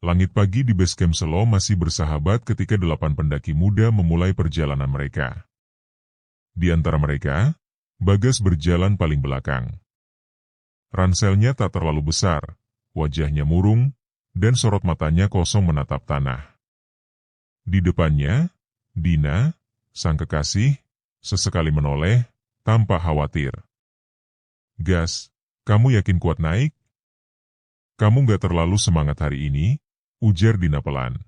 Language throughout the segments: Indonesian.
Langit pagi di base camp Selo masih bersahabat ketika 8 pendaki muda memulai perjalanan mereka. Di antara mereka, Bagas berjalan paling belakang. Ranselnya tak terlalu besar, wajahnya murung, dan sorot matanya kosong menatap tanah. Di depannya, Dina, sang kekasih, sesekali menoleh, tanpa khawatir. "Gas, kamu yakin kuat naik? Kamu gak terlalu semangat hari ini?" ujar Dina pelan.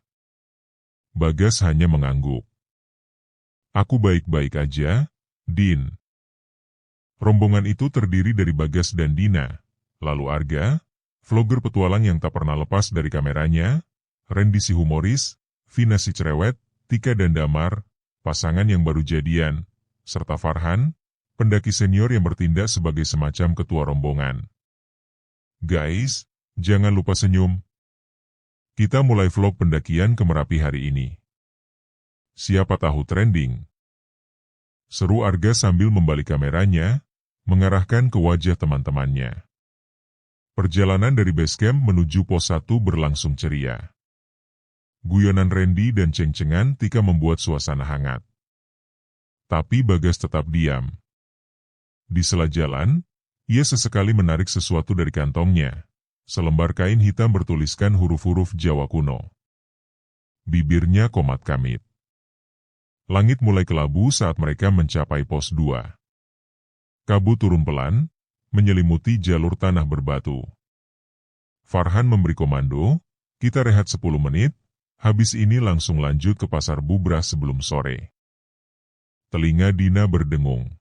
Bagas hanya mengangguk. "Aku baik-baik aja, Din." Rombongan itu terdiri dari Bagas dan Dina, lalu Arga, vlogger petualang yang tak pernah lepas dari kameranya, Randy si humoris, Vina si cerewet, Tika dan Damar, pasangan yang baru jadian, serta Farhan, pendaki senior yang bertindak sebagai semacam ketua rombongan. "Guys, jangan lupa senyum. Kita mulai vlog pendakian ke Merapi hari ini. Siapa tahu trending?" Seru Arga sambil membalik kameranya, mengarahkan ke wajah teman-temannya. Perjalanan dari base camp menuju pos 1 berlangsung ceria. Guyonan Randy dan ceng-cengan Tika membuat suasana hangat. Tapi Bagas tetap diam. Di sela jalan, ia sesekali menarik sesuatu dari kantongnya. Selembar kain hitam bertuliskan huruf-huruf Jawa kuno. Bibirnya komat kamit. Langit mulai kelabu saat mereka mencapai pos 2. Kabut turun pelan, menyelimuti jalur tanah berbatu. Farhan memberi komando, "Kita rehat 10 menit, habis ini langsung lanjut ke pasar bubrah sebelum sore." Telinga Dina berdengung.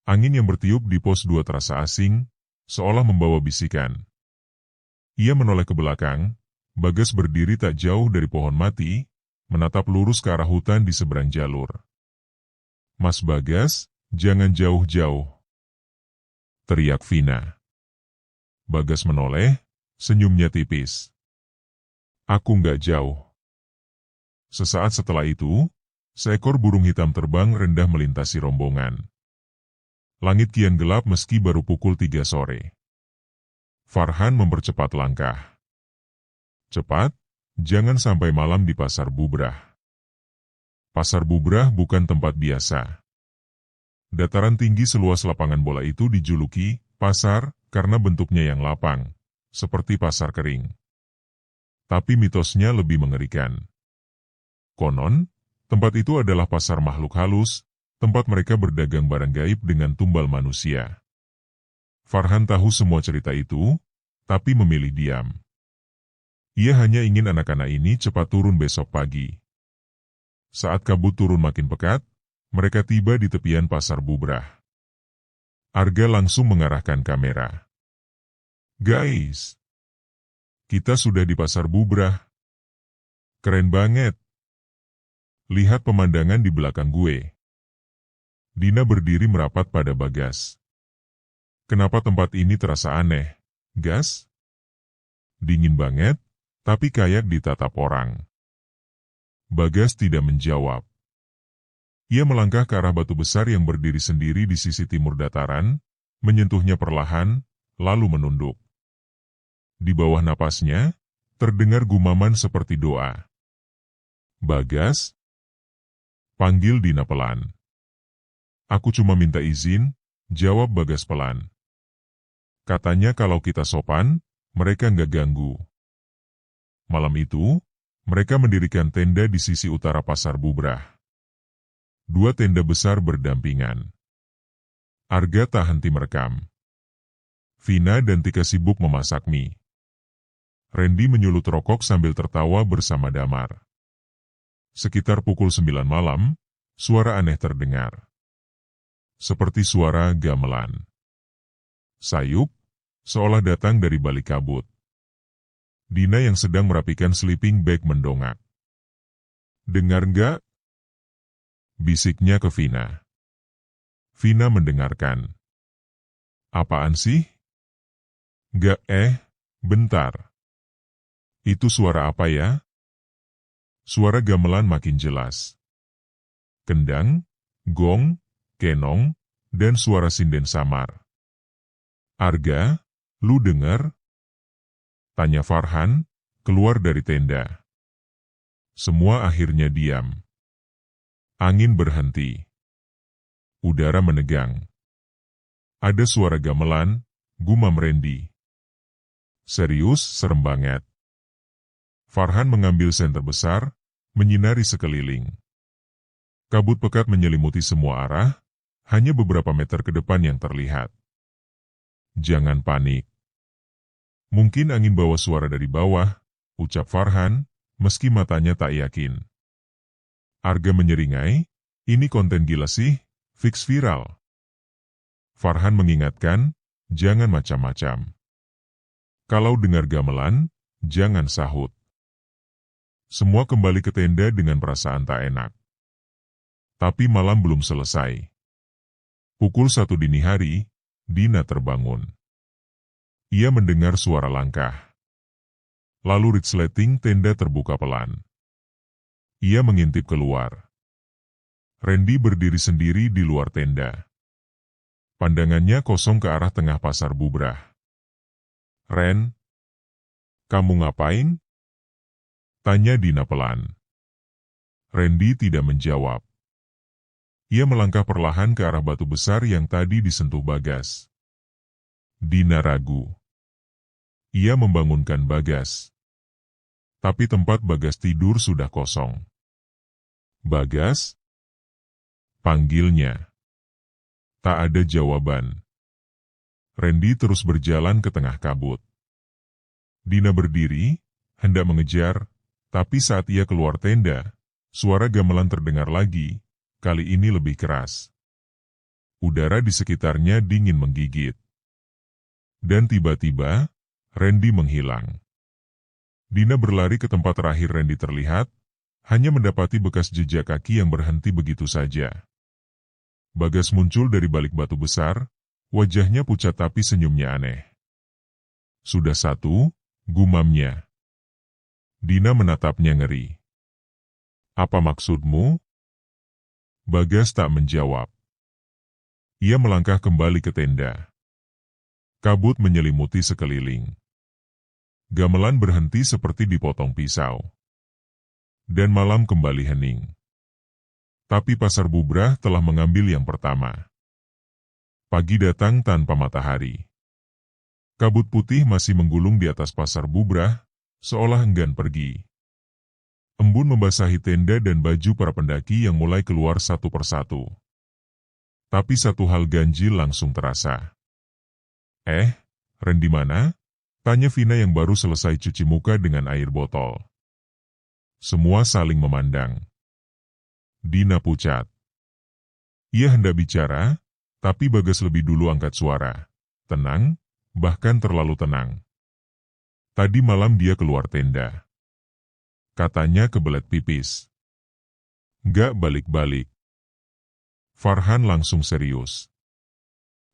Angin yang bertiup di pos 2 terasa asing, seolah membawa bisikan. Ia menoleh ke belakang, Bagas berdiri tak jauh dari pohon mati, menatap lurus ke arah hutan di seberang jalur. "Mas Bagas, jangan jauh-jauh," teriak Vina. Bagas menoleh, senyumnya tipis. "Aku nggak jauh." Sesaat setelah itu, seekor burung hitam terbang rendah melintasi rombongan. Langit kian gelap meski baru pukul 3 sore. Farhan mempercepat langkah. "Cepat, jangan sampai malam di pasar bubrah." Pasar bubrah bukan tempat biasa. Dataran tinggi seluas lapangan bola itu dijuluki pasar karena bentuknya yang lapang, seperti pasar kering. Tapi mitosnya lebih mengerikan. Konon, tempat itu adalah pasar makhluk halus, tempat mereka berdagang barang gaib dengan tumbal manusia. Farhan tahu semua cerita itu, tapi memilih diam. Ia hanya ingin anak-anak ini cepat turun besok pagi. Saat kabut turun makin pekat, mereka tiba di tepian pasar bubrah. Arga langsung mengarahkan kamera. "Guys, kita sudah di pasar bubrah. Keren banget. Lihat pemandangan di belakang gue." Dina berdiri merapat pada Bagas. "Kenapa tempat ini terasa aneh, Gas?" "Dingin banget, tapi kayak ditatap orang." Bagas tidak menjawab. Ia melangkah ke arah batu besar yang berdiri sendiri di sisi timur dataran, menyentuhnya perlahan, lalu menunduk. Di bawah napasnya, terdengar gumaman seperti doa. "Bagas?" panggil Dina pelan. "Aku cuma minta izin," jawab Bagas pelan. "Katanya kalau kita sopan, mereka nggak ganggu." Malam itu, mereka mendirikan tenda di sisi utara pasar bubrah. 2 tenda besar berdampingan. Arga tak henti merekam. Vina dan Tika sibuk memasak mie. Randy menyulut rokok sambil tertawa bersama Damar. Sekitar pukul 9 malam, suara aneh terdengar. Seperti suara gamelan. Sayup, seolah datang dari balik kabut. Dina yang sedang merapikan sleeping bag mendongak. "Dengar nggak?" bisiknya ke Vina. Vina mendengarkan. "Apaan sih?" "Nggak, bentar. Itu suara apa ya?" Suara gamelan makin jelas. Kendang, gong, kenong, dan suara sinden samar. "Arga, lu dengar?" tanya Farhan, keluar dari tenda. Semua akhirnya diam. Angin berhenti. Udara menegang. Ada suara gamelan, gumam Randy. Serius, serem banget. Farhan mengambil senter besar, menyinari sekeliling. Kabut pekat menyelimuti semua arah, hanya beberapa meter ke depan yang terlihat. Jangan panik. Mungkin angin bawa suara dari bawah, ucap Farhan, meski matanya tak yakin. Arga menyeringai, ini konten gila sih, fix viral. Farhan mengingatkan, jangan macam-macam. Kalau dengar gamelan, jangan sahut. Semua kembali ke tenda dengan perasaan tak enak. Tapi malam belum selesai. Pukul 1 dini hari, Dina terbangun. Ia mendengar suara langkah. Lalu resleting tenda terbuka pelan. Ia mengintip keluar. Randy berdiri sendiri di luar tenda. Pandangannya kosong ke arah tengah pasar bubrah. Ren, kamu ngapain? Tanya Dina pelan. Randy tidak menjawab. Ia melangkah perlahan ke arah batu besar yang tadi disentuh Bagas. Dina ragu. Ia membangunkan Bagas. Tapi tempat Bagas tidur sudah kosong. Bagas? Panggilnya. Tak ada jawaban. Randy terus berjalan ke tengah kabut. Dina berdiri, hendak mengejar, tapi saat ia keluar tenda, suara gamelan terdengar lagi, kali ini lebih keras. Udara di sekitarnya dingin menggigit. Dan tiba-tiba, Randy menghilang. Dina berlari ke tempat terakhir Randy terlihat, hanya mendapati bekas jejak kaki yang berhenti begitu saja. Bagas muncul dari balik batu besar, wajahnya pucat tapi senyumnya aneh. Sudah 1, gumamnya. Dina menatapnya ngeri. Apa maksudmu? Bagas tak menjawab. Ia melangkah kembali ke tenda. Kabut menyelimuti sekeliling. Gamelan berhenti seperti dipotong pisau. Dan malam kembali hening. Tapi pasar bubrah telah mengambil yang pertama. Pagi datang tanpa matahari. Kabut putih masih menggulung di atas pasar bubrah, seolah enggan pergi. Embun membasahi tenda dan baju para pendaki yang mulai keluar satu persatu. Tapi satu hal ganjil langsung terasa. Ren di mana? Tanya Vina yang baru selesai cuci muka dengan air botol. Semua saling memandang. Dina pucat. Ia hendak bicara, tapi Bagas lebih dulu angkat suara. Tenang, bahkan terlalu tenang. Tadi malam dia keluar tenda. Katanya kebelet pipis. Nggak balik-balik. Farhan langsung serius.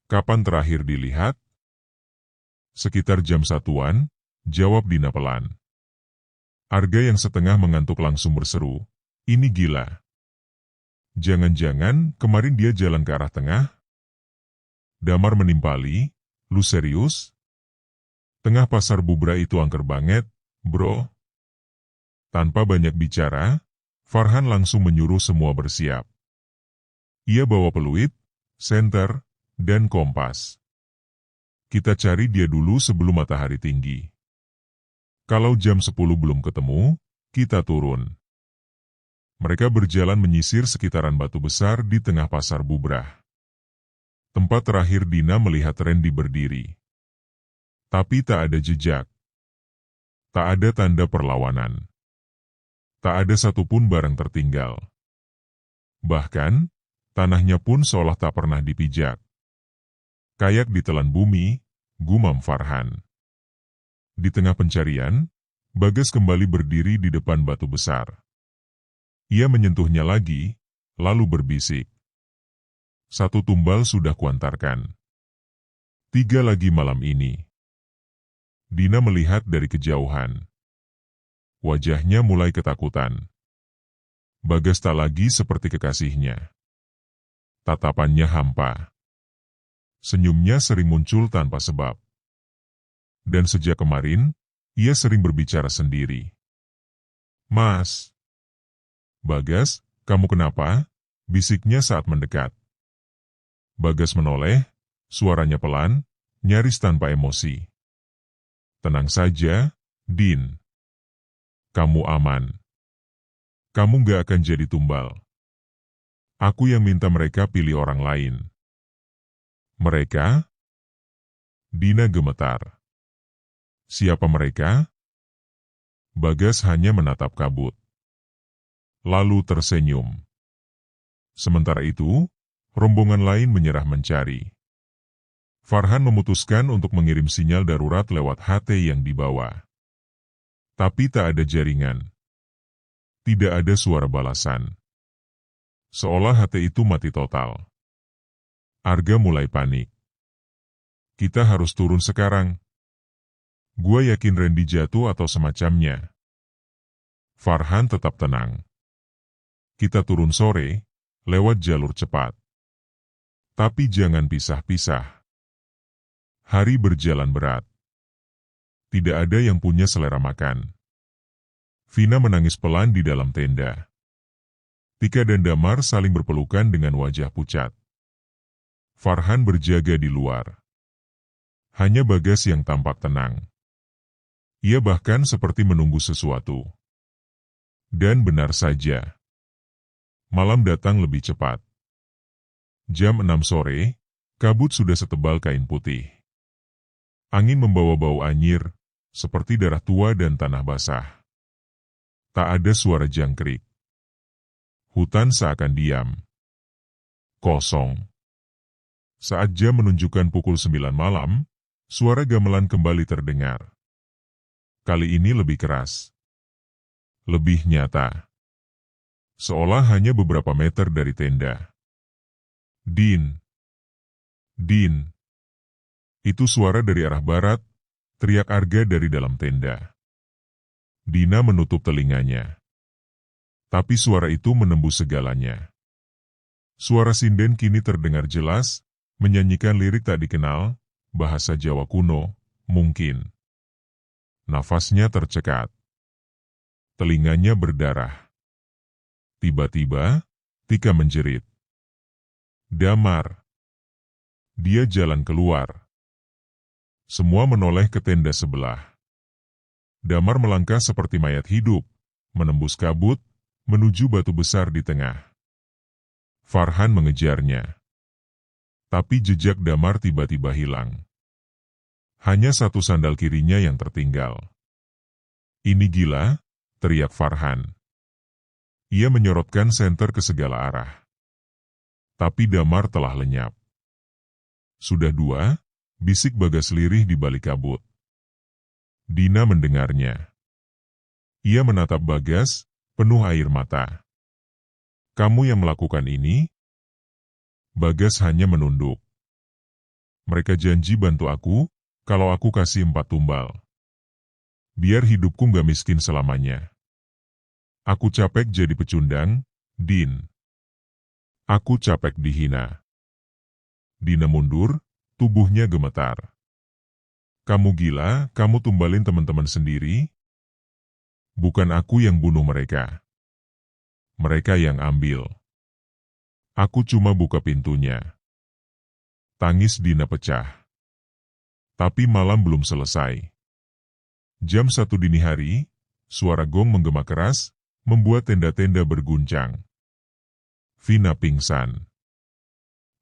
Kapan terakhir dilihat? Sekitar jam 1-an, jawab Dina pelan. Arga yang setengah mengantuk langsung berseru, ini gila. Jangan-jangan kemarin dia jalan ke arah tengah? Damar menimpali, lu serius? Tengah pasar bubrah itu angker banget, bro. Tanpa banyak bicara, Farhan langsung menyuruh semua bersiap. Ia bawa peluit, senter, dan kompas. Kita cari dia dulu sebelum matahari tinggi. Kalau jam 10 belum ketemu, kita turun. Mereka berjalan menyisir sekitaran batu besar di tengah pasar bubrah. Tempat terakhir Dina melihat Randy berdiri. Tapi tak ada jejak. Tak ada tanda perlawanan. Tak ada satupun barang tertinggal. Bahkan, tanahnya pun seolah tak pernah dipijak. Kayak ditelan bumi, gumam Farhan. Di tengah pencarian, Bagas kembali berdiri di depan batu besar. Ia menyentuhnya lagi, lalu berbisik. 1 tumbal sudah kuantarkan. 3 lagi malam ini. Dina melihat dari kejauhan. Wajahnya mulai ketakutan. Bagas tak lagi seperti kekasihnya. Tatapannya hampa. Senyumnya sering muncul tanpa sebab. Dan sejak kemarin, Ia sering berbicara sendiri. Mas. Bagas, kamu kenapa? Bisiknya saat mendekat. Bagas menoleh, suaranya pelan, nyaris tanpa emosi. Tenang saja, Din. Kamu aman. Kamu gak akan jadi tumbal. Aku yang minta mereka pilih orang lain. Mereka? Dina gemetar. Siapa mereka? Bagas hanya menatap kabut. Lalu tersenyum. Sementara itu, rombongan lain menyerah mencari. Farhan memutuskan untuk mengirim sinyal darurat lewat HT yang dibawa. Tapi tak ada jaringan. Tidak ada suara balasan. Seolah HT itu mati total. Arga mulai panik. Kita harus turun sekarang. Gua yakin Randy jatuh atau semacamnya. Farhan tetap tenang. Kita turun sore, lewat jalur cepat. Tapi jangan pisah-pisah. Hari berjalan berat. Tidak ada yang punya selera makan. Vina menangis pelan di dalam tenda. Tika dan Damar saling berpelukan dengan wajah pucat. Farhan berjaga di luar. Hanya Bagas yang tampak tenang. Ia bahkan seperti menunggu sesuatu. Dan benar saja. Malam datang lebih cepat. Jam 6 sore, kabut sudah setebal kain putih. Angin membawa bau anyir, seperti darah tua dan tanah basah. Tak ada suara jangkrik. Hutan seakan diam. Kosong. Saat jam menunjukkan pukul 9 malam, suara gamelan kembali terdengar. Kali ini lebih keras. Lebih nyata. Seolah hanya beberapa meter dari tenda. Din. Din. Itu suara dari arah barat, teriak Arga dari dalam tenda. Dina menutup telinganya. Tapi suara itu menembus segalanya. Suara sinden kini terdengar jelas, menyanyikan lirik tak dikenal, bahasa Jawa kuno, mungkin. Nafasnya tercekat. Telinganya berdarah. Tiba-tiba, Tika menjerit. Damar. Dia jalan keluar. Semua menoleh ke tenda sebelah. Damar melangkah seperti mayat hidup, menembus kabut, menuju batu besar di tengah. Farhan mengejarnya. Tapi jejak Damar tiba-tiba hilang. Hanya satu sandal kirinya yang tertinggal. Ini gila, teriak Farhan. Ia menyorotkan senter ke segala arah. Tapi Damar telah lenyap. Sudah dua, bisik Bagas lirih di balik kabut. Dina mendengarnya. Ia menatap Bagas, penuh air mata. Kamu yang melakukan ini? Bagas hanya menunduk. Mereka janji bantu aku, kalau aku kasih 4 tumbal. Biar hidupku gak miskin selamanya. Aku capek jadi pecundang, Din. Aku capek dihina. Dina mundur, tubuhnya gemetar. Kamu gila, kamu tumbalin teman-teman sendiri? Bukan aku yang bunuh mereka. Mereka yang ambil. Aku cuma buka pintunya. Tangis Dina pecah. Tapi malam belum selesai. Jam 1 dini hari, suara gong menggema keras, membuat tenda-tenda berguncang. Vina pingsan.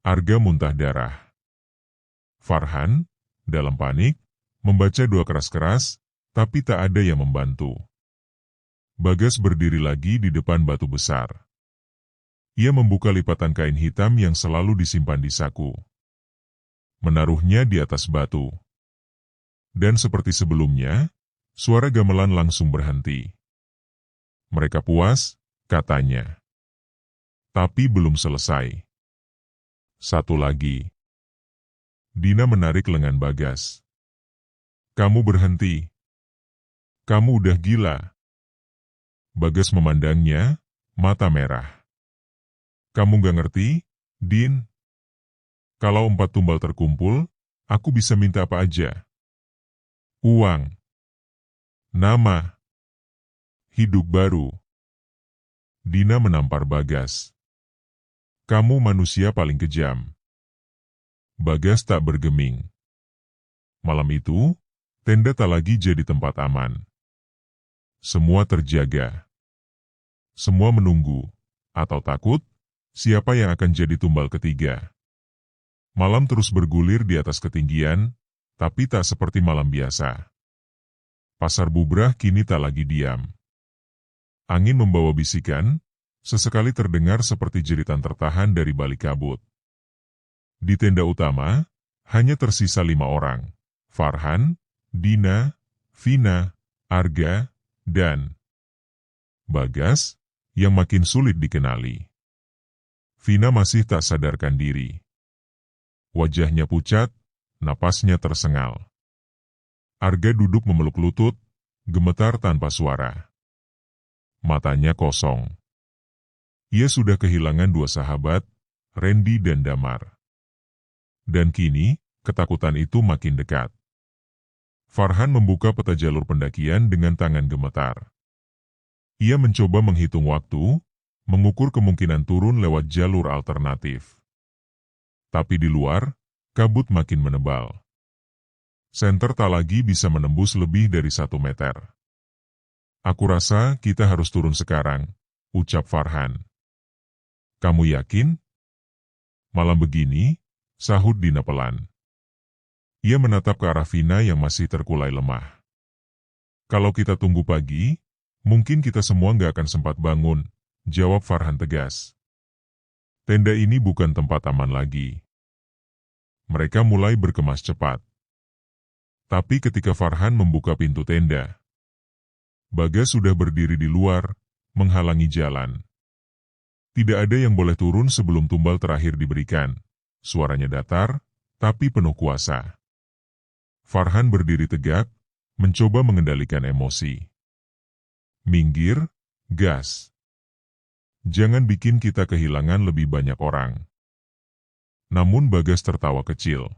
Arga muntah darah. Farhan, dalam panik, membaca doa keras-keras, tapi tak ada yang membantu. Bagas berdiri lagi di depan batu besar. Ia membuka lipatan kain hitam yang selalu disimpan di saku. Menaruhnya di atas batu. Dan seperti sebelumnya, suara gamelan langsung berhenti. Mereka puas, katanya. Tapi belum selesai. Satu lagi. Dina menarik lengan Bagas. Kamu berhenti. Kamu udah gila. Bagas memandangnya, mata merah. Kamu gak ngerti, Din? Kalau 4 tumbal terkumpul, aku bisa minta apa aja. Uang. Nama. Hidup baru. Dina menampar Bagas. Kamu manusia paling kejam. Bagas tak bergeming. Malam itu, tenda tak lagi jadi tempat aman. Semua terjaga. Semua menunggu, atau takut, siapa yang akan jadi tumbal ketiga. Malam terus bergulir di atas ketinggian, tapi tak seperti malam biasa. Pasar Bubrah kini tak lagi diam. Angin membawa bisikan, sesekali terdengar seperti jeritan tertahan dari balik kabut. Di tenda utama, hanya tersisa 5 orang. Farhan, Dina, Vina, Arga, dan Bagas, yang makin sulit dikenali. Vina masih tak sadarkan diri. Wajahnya pucat, napasnya tersengal. Arga duduk memeluk lutut, gemetar tanpa suara. Matanya kosong. Ia sudah kehilangan 2 sahabat, Randy dan Damar. Dan kini, ketakutan itu makin dekat. Farhan membuka peta jalur pendakian dengan tangan gemetar. Ia mencoba menghitung waktu, mengukur kemungkinan turun lewat jalur alternatif. Tapi di luar, kabut makin menebal. Senter tak lagi bisa menembus lebih dari 1 meter. Aku rasa kita harus turun sekarang, ucap Farhan. Kamu yakin? Malam begini, sahut Dina pelan. Ia menatap ke arah Vina yang masih terkulai lemah. Kalau kita tunggu pagi, mungkin kita semua nggak akan sempat bangun, jawab Farhan tegas. Tenda ini bukan tempat aman lagi. Mereka mulai berkemas cepat. Tapi ketika Farhan membuka pintu tenda, Bagas sudah berdiri di luar, menghalangi jalan. Tidak ada yang boleh turun sebelum tumbal terakhir diberikan. Suaranya datar, tapi penuh kuasa. Farhan berdiri tegak, mencoba mengendalikan emosi. Minggir, gas. Jangan bikin kita kehilangan lebih banyak orang. Namun Bagas tertawa kecil.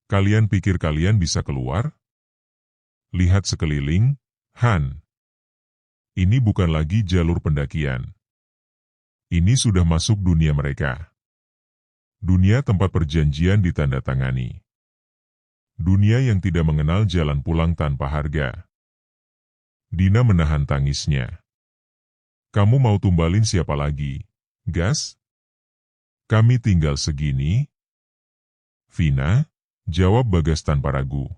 Kalian pikir kalian bisa keluar? Lihat sekeliling, Han. Ini bukan lagi jalur pendakian. Ini sudah masuk dunia mereka. Dunia tempat perjanjian ditandatangani. Dunia yang tidak mengenal jalan pulang tanpa harga. Dina menahan tangisnya. Kamu mau tumbalin siapa lagi, Gas? Kami tinggal segini. Vina, jawab Bagas tanpa ragu.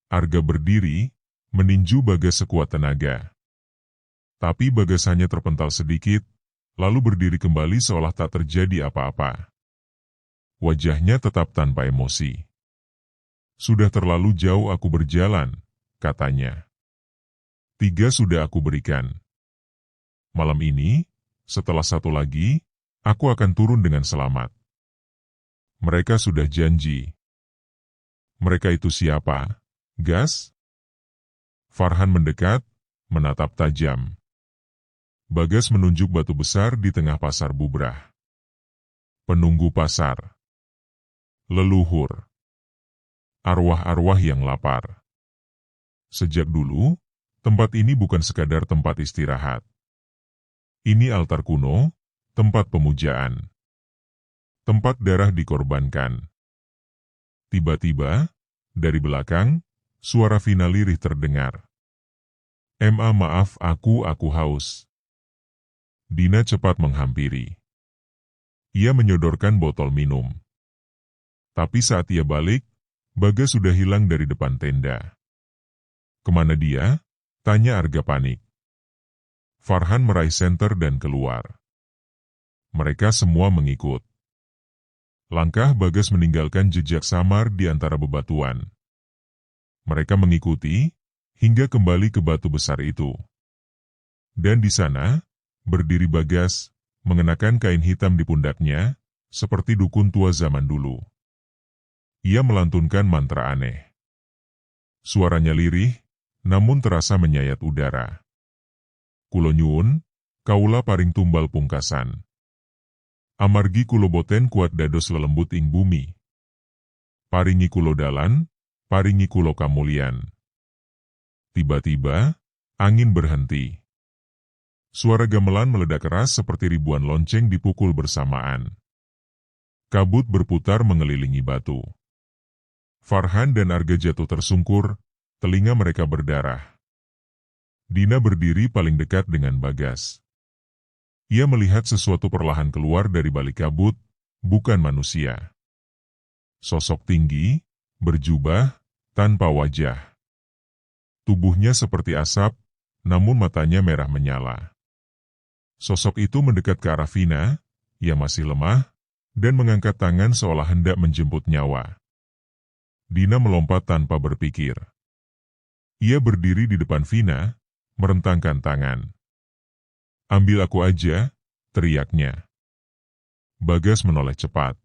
Arga berdiri, meninju Bagas sekuat tenaga. Tapi Bagas hanya terpental sedikit, lalu berdiri kembali seolah tak terjadi apa-apa. Wajahnya tetap tanpa emosi. Sudah terlalu jauh aku berjalan, katanya. 3 sudah aku berikan. Malam ini, setelah 1 lagi, aku akan turun dengan selamat. Mereka sudah janji. Mereka itu siapa, Gas? Farhan mendekat, menatap tajam. Bagas menunjuk batu besar di tengah pasar Bubrah. Penunggu pasar. Leluhur. Arwah-arwah yang lapar. Sejak dulu, tempat ini bukan sekadar tempat istirahat. Ini altar kuno, tempat pemujaan. Tempat darah dikorbankan. Tiba-tiba, dari belakang, suara Vina lirih terdengar. Maaf aku haus. Dina cepat menghampiri. Ia menyodorkan botol minum. Tapi saat ia balik, Bagas sudah hilang dari depan tenda. Kemana dia? Tanya Arga panik. Farhan meraih senter dan keluar. Mereka semua mengikut. Langkah Bagas meninggalkan jejak samar di antara bebatuan. Mereka mengikuti, hingga kembali ke batu besar itu. Dan di sana, berdiri Bagas, mengenakan kain hitam di pundaknya, seperti dukun tua zaman dulu. Ia melantunkan mantra aneh. Suaranya lirih, namun terasa menyayat udara. Kulo nyuwun, kaula paring tumbal pungkasan. Amargi kulo boten kuat dados lelembut ing bumi. Paringi kulo dalan, paringi kulo kamulyan. Tiba-tiba, angin berhenti. Suara gamelan meledak keras seperti ribuan lonceng dipukul bersamaan. Kabut berputar mengelilingi batu. Farhan dan Arga jatuh tersungkur, telinga mereka berdarah. Dina berdiri paling dekat dengan Bagas. Ia melihat sesuatu perlahan keluar dari balik kabut, bukan manusia. Sosok tinggi, berjubah, tanpa wajah. Tubuhnya seperti asap, namun matanya merah menyala. Sosok itu mendekat ke arah Vina, yang masih lemah, dan mengangkat tangan seolah hendak menjemput nyawa. Dina melompat tanpa berpikir. Ia berdiri di depan Vina, merentangkan tangan. "Ambil aku aja," teriaknya. Bagas menoleh cepat.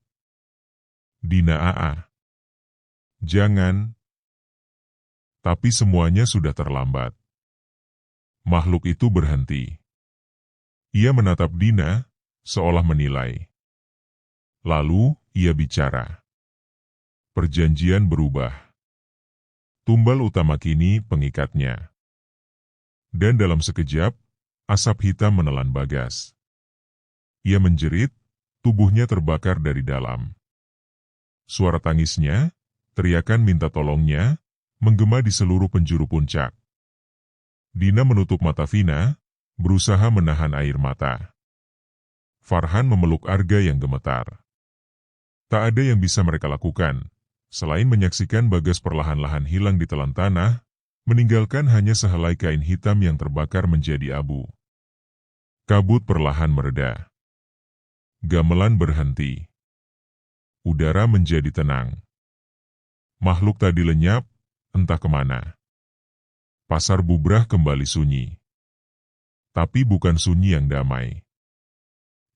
"Dina Aa. Jangan." Tapi semuanya sudah terlambat. Makhluk itu berhenti. Ia menatap Dina, seolah menilai. Lalu, ia bicara. Perjanjian berubah. Tumbal utama kini pengikatnya. Dan dalam sekejap, asap hitam menelan Bagas. Ia menjerit, tubuhnya terbakar dari dalam. Suara tangisnya, teriakan minta tolongnya, menggema di seluruh penjuru puncak. Dina menutup mata Vina, berusaha menahan air mata. Farhan memeluk Arga yang gemetar. Tak ada yang bisa mereka lakukan, selain menyaksikan Bagas perlahan-lahan hilang di telan tanah, meninggalkan hanya sehelai kain hitam yang terbakar menjadi abu. Kabut perlahan mereda. Gamelan berhenti. Udara menjadi tenang. Makhluk tadi lenyap, entah kemana. Pasar Bubrah kembali sunyi. Tapi bukan sunyi yang damai.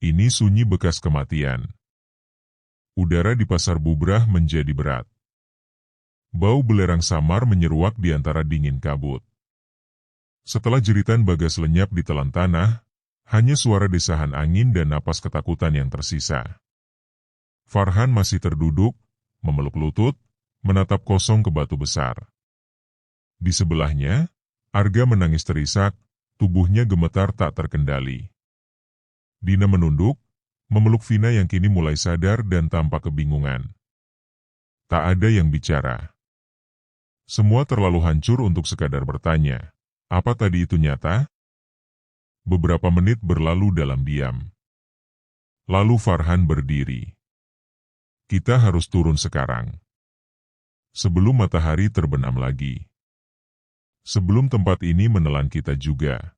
Ini sunyi bekas kematian. Udara di Pasar Bubrah menjadi berat. Bau belerang samar menyeruak di antara dingin kabut. Setelah jeritan Bagas lenyap di telan tanah, hanya suara desahan angin dan napas ketakutan yang tersisa. Farhan masih terduduk, memeluk lutut, menatap kosong ke batu besar. Di sebelahnya, Arga menangis terisak, tubuhnya gemetar tak terkendali. Dina menunduk, memeluk Vina yang kini mulai sadar dan tampak kebingungan. Tak ada yang bicara. Semua terlalu hancur untuk sekadar bertanya, apa tadi itu nyata? Beberapa menit berlalu dalam diam. Lalu Farhan berdiri. Kita harus turun sekarang. Sebelum matahari terbenam lagi. Sebelum tempat ini menelan kita juga.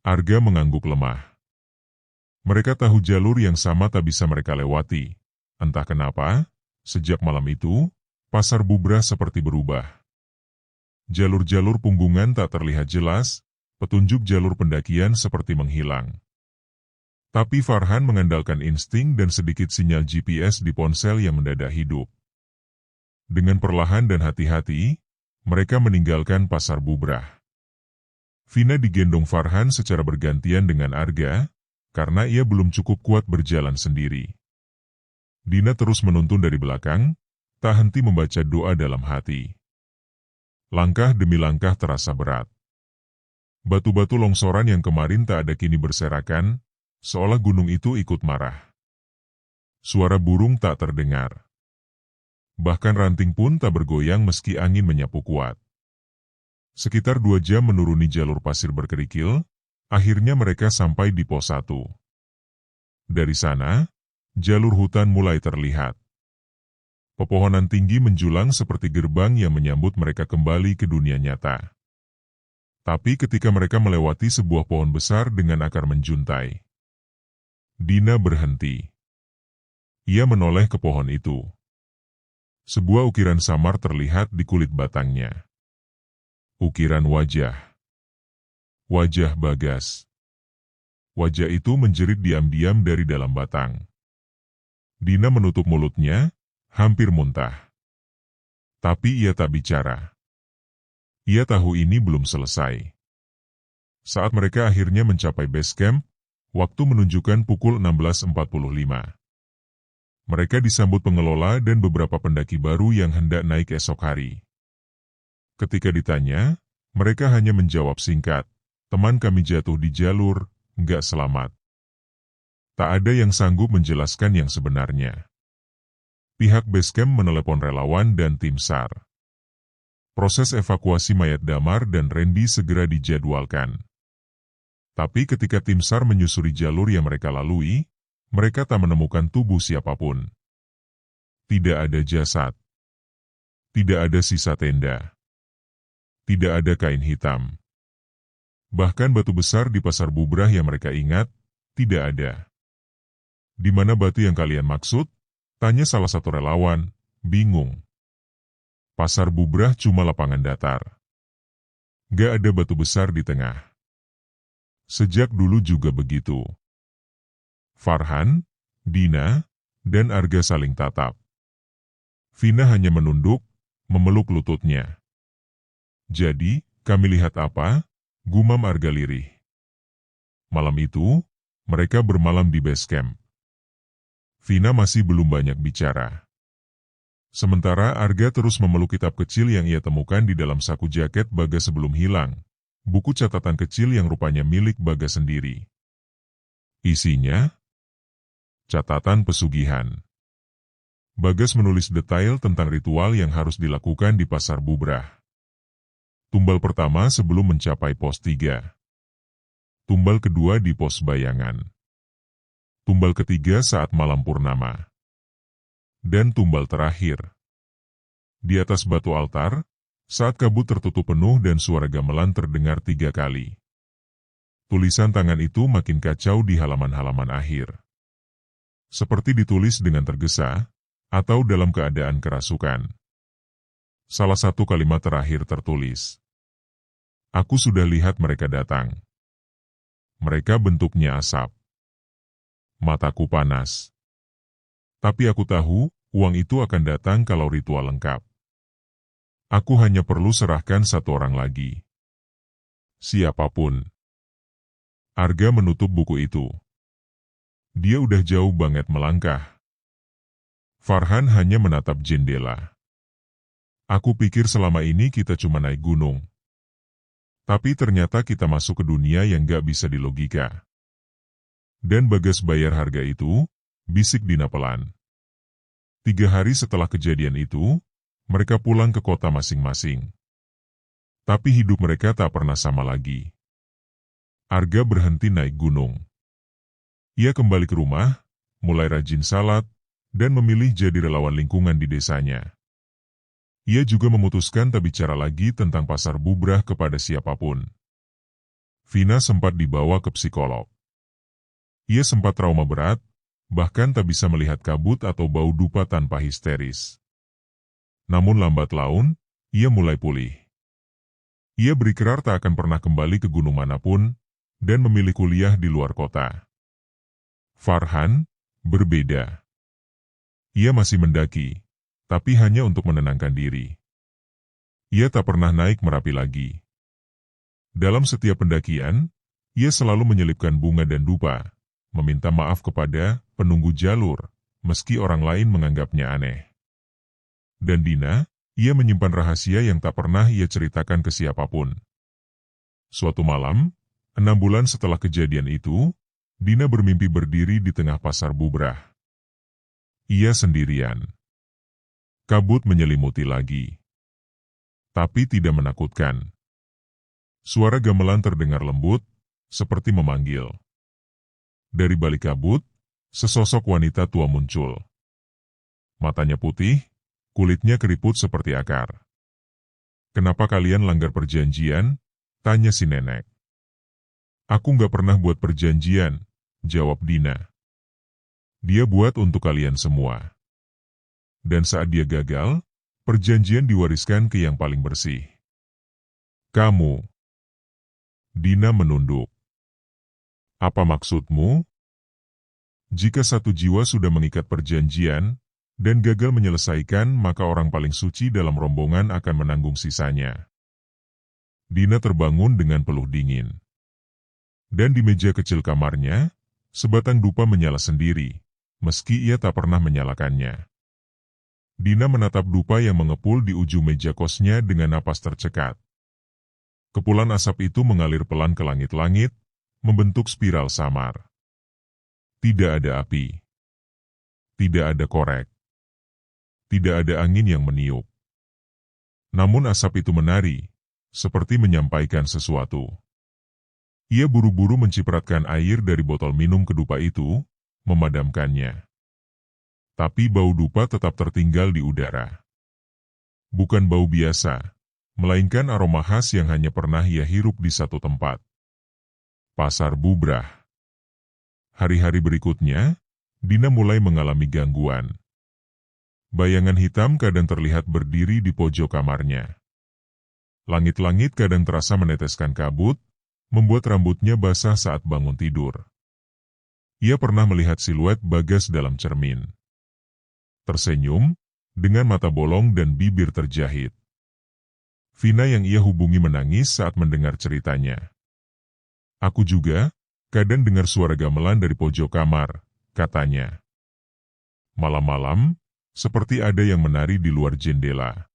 Arga mengangguk lemah. Mereka tahu jalur yang sama tak bisa mereka lewati. Entah kenapa, sejak malam itu, Pasar Bubrah seperti berubah. Jalur-jalur punggungan tak terlihat jelas, petunjuk jalur pendakian seperti menghilang. Tapi Farhan mengandalkan insting dan sedikit sinyal GPS di ponsel yang mendadak hidup. Dengan perlahan dan hati-hati, mereka meninggalkan Pasar Bubrah. Vina digendong Farhan secara bergantian dengan Arga, karena ia belum cukup kuat berjalan sendiri. Dina terus menuntun dari belakang, tak henti membaca doa dalam hati. Langkah demi langkah terasa berat. Batu-batu longsoran yang kemarin tak ada kini berserakan, seolah gunung itu ikut marah. Suara burung tak terdengar. Bahkan ranting pun tak bergoyang meski angin menyapu kuat. Sekitar 2 jam menuruni jalur pasir berkerikil, akhirnya mereka sampai di pos 1. Dari sana, jalur hutan mulai terlihat. Pepohonan tinggi menjulang seperti gerbang yang menyambut mereka kembali ke dunia nyata. Tapi ketika mereka melewati sebuah pohon besar dengan akar menjuntai, Dina berhenti. Ia menoleh ke pohon itu. Sebuah ukiran samar terlihat di kulit batangnya. Ukiran wajah. Wajah Bagas. Wajah itu menjerit diam-diam dari dalam batang. Dina menutup mulutnya, hampir muntah. Tapi ia tak bicara. Ia tahu ini belum selesai. Saat mereka akhirnya mencapai base camp, waktu menunjukkan pukul 16.45. Mereka disambut pengelola dan beberapa pendaki baru yang hendak naik esok hari. Ketika ditanya, Mereka hanya menjawab singkat, "Teman kami jatuh di jalur, nggak selamat." Tak ada yang sanggup menjelaskan yang sebenarnya. Pihak Basecamp menelepon relawan dan tim SAR. Proses evakuasi mayat Damar dan Randy segera dijadwalkan. Tapi ketika tim SAR menyusuri jalur yang mereka lalui, mereka tak menemukan tubuh siapapun. Tidak ada jasad. Tidak ada sisa tenda. Tidak ada kain hitam. Bahkan batu besar di Pasar Bubrah yang mereka ingat, tidak ada. "Di mana batu yang kalian maksud?" tanya salah satu relawan, bingung. Pasar Bubrah cuma lapangan datar. Gak ada batu besar di tengah. Sejak dulu juga begitu. Farhan, Dina, dan Arga saling tatap. Vina hanya menunduk, memeluk lututnya. "Jadi, kami lihat apa?" gumam Arga lirih. Malam itu, mereka bermalam di base camp. Vina masih belum banyak bicara. Sementara Arga terus memeluk kitab kecil yang ia temukan di dalam saku jaket Bagas sebelum hilang. Buku catatan kecil yang rupanya milik Bagas sendiri. Isinya, catatan pesugihan. Bagas menulis detail tentang ritual yang harus dilakukan di Pasar Bubrah. Tumbal pertama sebelum mencapai pos 3. Tumbal kedua di pos bayangan. Tumbal ketiga saat malam purnama. Dan tumbal terakhir di atas batu altar, saat kabut tertutup penuh dan suara gamelan terdengar 3 kali. Tulisan tangan itu makin kacau di halaman-halaman akhir. Seperti ditulis dengan tergesa, atau dalam keadaan kerasukan. Salah satu kalimat terakhir tertulis, "Aku sudah lihat mereka datang. Mereka bentuknya asap. Mataku panas. Tapi aku tahu, uang itu akan datang kalau ritual lengkap. Aku hanya perlu serahkan satu orang lagi. Siapapun." Arga menutup buku itu. Dia udah jauh banget melangkah. Farhan hanya menatap jendela. "Aku pikir selama ini kita cuma naik gunung. Tapi ternyata kita masuk ke dunia yang gak bisa dilogika. Dan Bagas bayar harga itu," bisik Dina pelan. 3 hari setelah kejadian itu, mereka pulang ke kota masing-masing. Tapi hidup mereka tak pernah sama lagi. Arga berhenti naik gunung. Ia kembali ke rumah, mulai rajin salat, dan memilih jadi relawan lingkungan di desanya. Ia juga memutuskan tak bicara lagi tentang Pasar Bubrah kepada siapapun. Vina sempat dibawa ke psikolog. Ia sempat trauma berat, bahkan tak bisa melihat kabut atau bau dupa tanpa histeris. Namun lambat laun, ia mulai pulih. Ia berikrar tak akan pernah kembali ke gunung manapun, dan memilih kuliah di luar kota. Farhan, berbeda. Ia masih mendaki, tapi hanya untuk menenangkan diri. Ia tak pernah naik Merapi lagi. Dalam setiap pendakian, ia selalu menyelipkan bunga dan dupa, meminta maaf kepada penunggu jalur, meski orang lain menganggapnya aneh. Dan Dina, ia menyimpan rahasia yang tak pernah ia ceritakan ke siapapun. Suatu malam, 6 bulan setelah kejadian itu, Dina bermimpi berdiri di tengah Pasar Bubrah. Ia sendirian. Kabut menyelimuti lagi. Tapi tidak menakutkan. Suara gamelan terdengar lembut, seperti memanggil. Dari balik kabut, sesosok wanita tua muncul. Matanya putih, kulitnya keriput seperti akar. "Kenapa kalian langgar perjanjian?" tanya si nenek. "Aku nggak pernah buat perjanjian," jawab Dina. "Dia buat untuk kalian semua. Dan saat dia gagal, perjanjian diwariskan ke yang paling bersih. Kamu." Dina menunduk. "Apa maksudmu?" "Jika satu jiwa sudah mengikat perjanjian, dan gagal menyelesaikan, maka orang paling suci dalam rombongan akan menanggung sisanya." Dina terbangun dengan peluh dingin. Dan di meja kecil kamarnya, sebatang dupa menyala sendiri, meski ia tak pernah menyalakannya. Dina menatap dupa yang mengepul di ujung meja kosnya dengan napas tercekat. Kepulan asap itu mengalir pelan ke langit-langit, membentuk spiral samar. Tidak ada api. Tidak ada korek. Tidak ada angin yang meniup. Namun asap itu menari, seperti menyampaikan sesuatu. Ia buru-buru mencipratkan air dari botol minum kedupa itu, memadamkannya. Tapi bau dupa tetap tertinggal di udara. Bukan bau biasa, melainkan aroma khas yang hanya pernah ia hirup di satu tempat. Pasar Bubrah. Hari-hari berikutnya, Dina mulai mengalami gangguan. Bayangan hitam kadang terlihat berdiri di pojok kamarnya. Langit-langit kadang terasa meneteskan kabut, membuat rambutnya basah saat bangun tidur. Ia pernah melihat siluet Bagas dalam cermin. Tersenyum, dengan mata bolong dan bibir terjahit. Vina yang ia hubungi menangis saat mendengar ceritanya. Aku juga, kadang dengar suara gamelan dari pojok kamar, katanya. Malam-malam, seperti ada yang menari di luar jendela.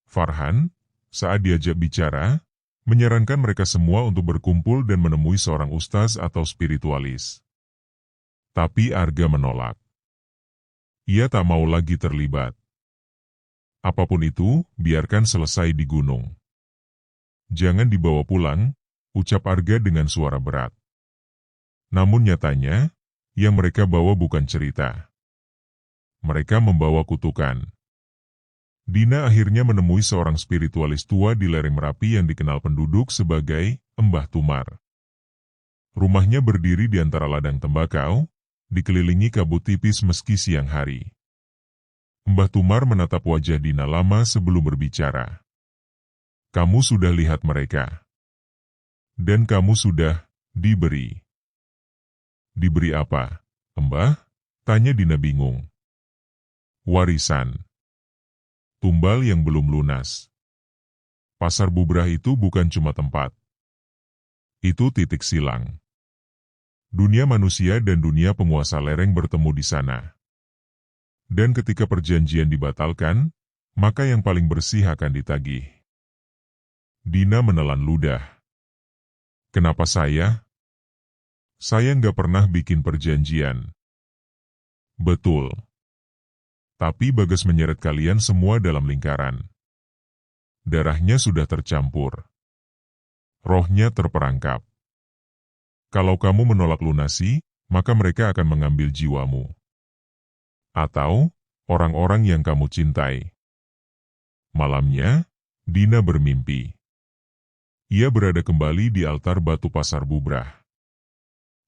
Farhan, saat diajak bicara, menyarankan mereka semua untuk berkumpul dan menemui seorang ustaz atau spiritualis. Tapi Arga menolak. Ia tak mau lagi terlibat. Apapun itu, biarkan selesai di gunung. Jangan dibawa pulang, ucap Arga dengan suara berat. Namun nyatanya, yang mereka bawa bukan cerita. Mereka membawa kutukan. Dina akhirnya menemui seorang spiritualis tua di lereng Merapi yang dikenal penduduk sebagai Mbah Tumar. Rumahnya berdiri di antara ladang tembakau, dikelilingi kabut tipis meski siang hari. Mbah Tumar menatap wajah Dina lama sebelum berbicara. Kamu sudah lihat mereka. Dan kamu sudah diberi. Diberi apa, Mbah? Tanya Dina bingung. Warisan. Tumbal yang belum lunas. Pasar Bubrah itu bukan cuma tempat. Itu titik silang. Dunia manusia dan dunia penguasa lereng bertemu di sana. Dan ketika perjanjian dibatalkan, maka yang paling bersih akan ditagih. Dina menelan ludah. Kenapa saya? Saya nggak pernah bikin perjanjian. Betul. Tapi Bagas menyeret kalian semua dalam lingkaran. Darahnya sudah tercampur. Rohnya terperangkap. Kalau kamu menolak lunasi, maka mereka akan mengambil jiwamu. Atau orang-orang yang kamu cintai. Malamnya, Dina bermimpi. Ia berada kembali di altar batu Pasar Bubrah.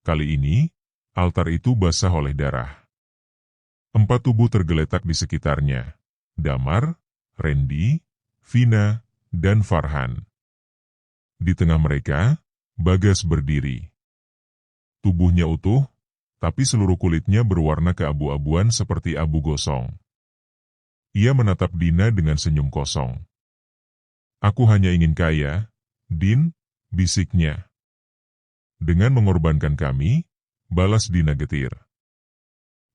Kali ini, altar itu basah oleh darah. 4 tubuh tergeletak di sekitarnya. Damar, Randy, Vina, dan Farhan. Di tengah mereka, Bagas berdiri. Tubuhnya utuh, tapi seluruh kulitnya berwarna keabu-abuan seperti abu gosong. Ia menatap Dina dengan senyum kosong. Aku hanya ingin kaya, Din, bisiknya. Dengan mengorbankan kami, balas Dina getir.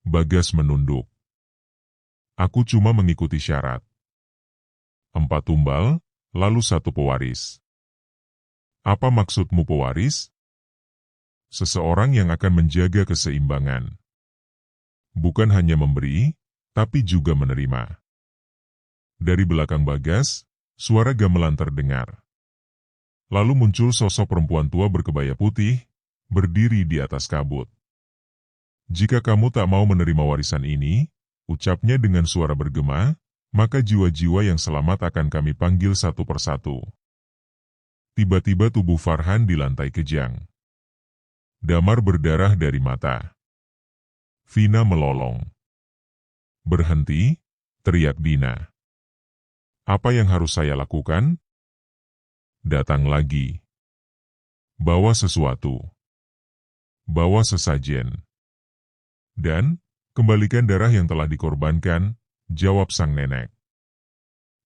Bagas menunduk. Aku cuma mengikuti syarat. 4 tumbal, lalu 1 pewaris. Apa maksudmu pewaris? Seseorang yang akan menjaga keseimbangan. Bukan hanya memberi, tapi juga menerima. Dari belakang Bagas, suara gamelan terdengar. Lalu muncul sosok perempuan tua berkebaya putih, berdiri di atas kabut. Jika kamu tak mau menerima warisan ini, ucapnya dengan suara bergema, maka jiwa-jiwa yang selamat akan kami panggil satu persatu. Tiba-tiba tubuh Farhan di lantai kejang. Damar berdarah dari mata. Vina melolong. Berhenti, teriak Dina. Apa yang harus saya lakukan? Datang lagi. Bawa sesuatu. Bawa sesajen. Dan, kembalikan darah yang telah dikorbankan, jawab sang nenek.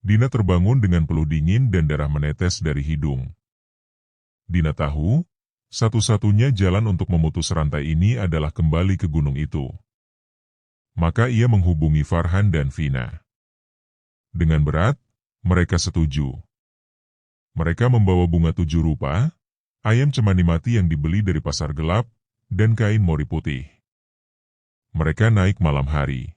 Dina terbangun dengan peluh dingin dan darah menetes dari hidung. Dina tahu, satu-satunya jalan untuk memutus rantai ini adalah kembali ke gunung itu. Maka ia menghubungi Farhan dan Vina. Dengan berat, mereka setuju. Mereka membawa bunga 7 rupa, ayam cemani mati yang dibeli dari pasar gelap, dan kain mori putih. Mereka naik malam hari.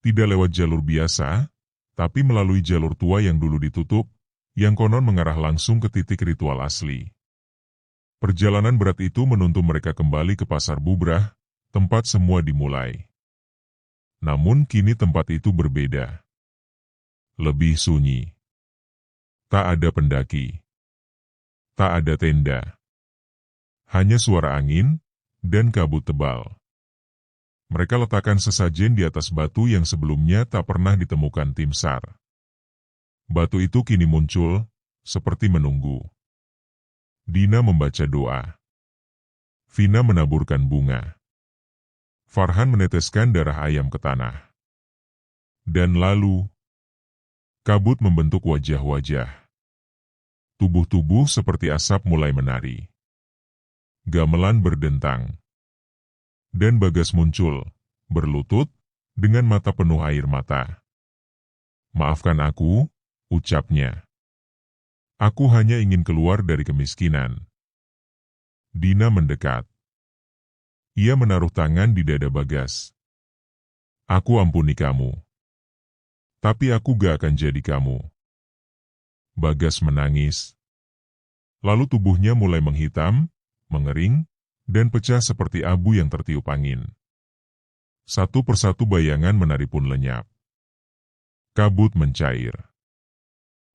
Tidak lewat jalur biasa, tapi melalui jalur tua yang dulu ditutup, yang konon mengarah langsung ke titik ritual asli. Perjalanan berat itu menuntun mereka kembali ke pasar Bubrah, tempat semua dimulai. Namun kini tempat itu berbeda. Lebih sunyi. Tak ada pendaki. Tak ada tenda. Hanya suara angin dan kabut tebal. Mereka letakkan sesajen di atas batu yang sebelumnya tak pernah ditemukan tim SAR. Batu itu kini muncul, seperti menunggu. Dina membaca doa. Vina menaburkan bunga. Farhan meneteskan darah ayam ke tanah. Dan lalu, kabut membentuk wajah-wajah. Tubuh-tubuh seperti asap mulai menari. Gamelan berdentang. Dan Bagas muncul, berlutut, dengan mata penuh air mata. Maafkan aku, ucapnya. Aku hanya ingin keluar dari kemiskinan. Dina mendekat. Ia menaruh tangan di dada Bagas. Aku ampuni kamu. Tapi aku gak akan jadi kamu. Bagas menangis. Lalu tubuhnya mulai menghitam, mengering, dan pecah seperti abu yang tertiup angin. Satu persatu bayangan menari pun lenyap. Kabut mencair.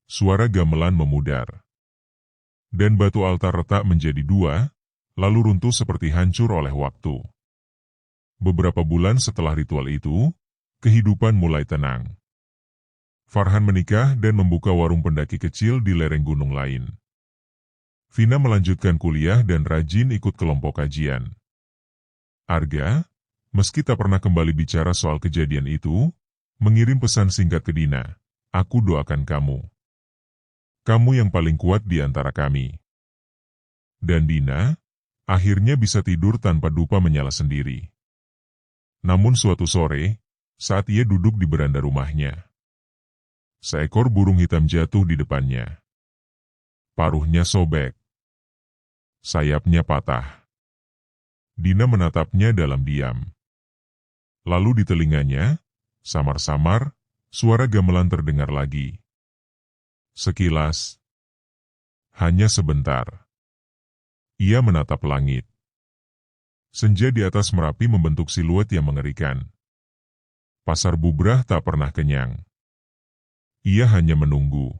Suara gamelan memudar. Dan batu altar retak menjadi dua, lalu runtuh seperti hancur oleh waktu. Beberapa bulan setelah ritual itu, kehidupan mulai tenang. Farhan menikah dan membuka warung pendaki kecil di lereng gunung lain. Vina melanjutkan kuliah dan rajin ikut kelompok kajian. Arga, meski tak pernah kembali bicara soal kejadian itu, mengirim pesan singkat ke Dina, aku doakan kamu. Kamu yang paling kuat di antara kami. Dan Dina, akhirnya bisa tidur tanpa dupa menyala sendiri. Namun suatu sore, saat ia duduk di beranda rumahnya, seekor burung hitam jatuh di depannya. Paruhnya sobek. Sayapnya patah. Dina menatapnya dalam diam. Lalu di telinganya, samar-samar, suara gamelan terdengar lagi. Sekilas. Hanya sebentar. Ia menatap langit. Senja di atas Merapi membentuk siluet yang mengerikan. Pasar Bubrah tak pernah kenyang. Ia hanya menunggu.